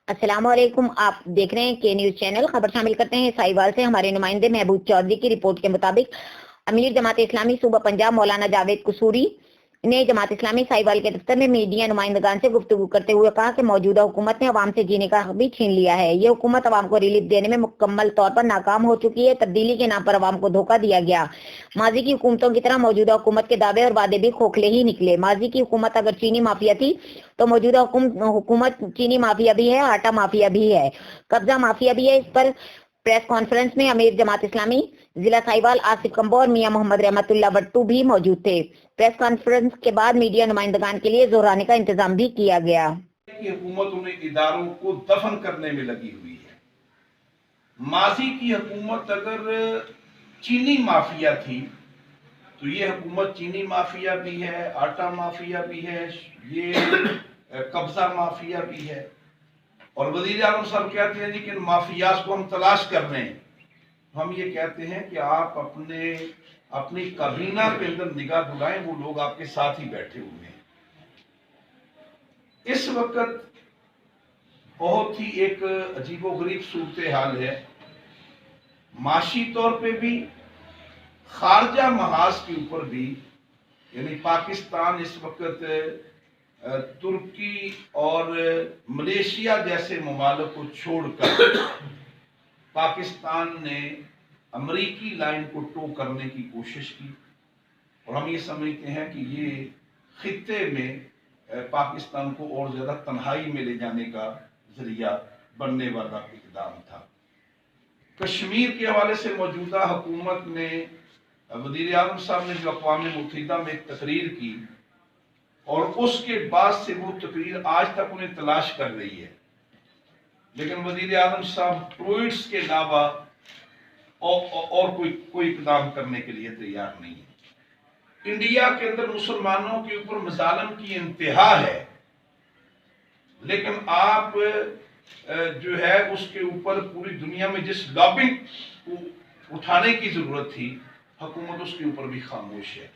السلام علیکم، آپ دیکھ رہے ہیں کے نیوز چینل۔ خبر شامل کرتے ہیں سائیوال سے ہمارے نمائندے محبوب چودھری کی رپورٹ کے مطابق امیر جماعت اسلامی صوبہ پنجاب مولانا جاوید قصوری نے جماعت اسلامی سائیوال کے دفتر میں میڈیا نمائندگان سے گفتگو کرتے ہوئے کہا کہ موجودہ حکومت نے عوام سے جینے کا حق بھی چھین لیا ہے۔ یہ حکومت عوام کو ریلیف دینے میں مکمل طور پر ناکام ہو چکی ہے۔ تبدیلی کے نام پر عوام کو دھوکہ دیا گیا۔ ماضی کی حکومتوں کی طرح موجودہ حکومت کے دعوے اور وعدے بھی کھوکھلے ہی نکلے۔ ماضی کی حکومت اگر چینی مافیا تھی تو موجودہ حکومت چینی مافیا بھی ہے، آٹا مافیا بھی ہے، قبضہ مافیا بھی ہے۔ اس پر پریس کانفرنس میں امیر جماعت اسلامی ضلع سائیوال آصف کمبو اور میاں محمد رحمت اللہ بٹو بھی موجود تھے۔ پریس کانفرنس کے بعد میڈیا نمائندگان کے لیے زہرانے کا انتظام بھی کیا گیا۔ حکومت انہیں اداروں کو دفن کرنے میں لگی ہوئی ہے۔ ماضی کی حکومت اگر چینی مافیا تھی تو یہ حکومت چینی مافیا بھی ہے، آٹا مافیا بھی ہے، یہ قبضہ مافیا بھی ہے۔ اور وزیر اعظم صاحب کہتے ہیں کہ ان مافیاز کو ہم تلاش کر رہے ہیں۔ ہم یہ کہتے ہیں کہ آپ اپنی کابینہ کے اندر نگاہ ڈالیں، وہ لوگ آپ کے ساتھ ہی بیٹھے ہوئے ہیں۔ اس وقت بہت ہی ایک عجیب و غریب صورتحال ہے، معاشی طور پہ بھی، خارجہ محاذ کے اوپر بھی۔ یعنی پاکستان اس وقت ترکی اور ملیشیا جیسے ممالک کو چھوڑ کر پاکستان نے امریکی لائن کو ٹو کرنے کی کوشش کی، اور ہم یہ سمجھتے ہیں کہ یہ خطے میں پاکستان کو اور زیادہ تنہائی میں لے جانے کا ذریعہ بننے والا اقدام تھا۔ کشمیر کے حوالے سے موجودہ حکومت نے، وزیر اعظم صاحب نے جو اقوام متحدہ میں ایک تقریر کی، اور اس کے بعد سے وہ تقریر آج تک انہیں تلاش کر رہی ہے، لیکن وزیر اعظم صاحب ٹویٹس کے علاوہ اور کوئی اقدام کرنے کے لیے تیار نہیں ہے۔ انڈیا کے اندر مسلمانوں کے اوپر مظالم کی انتہا ہے، لیکن آپ جو ہے اس کے اوپر پوری دنیا میں جس لابنگ کو اٹھانے کی ضرورت تھی، حکومت اس کے اوپر بھی خاموش ہے۔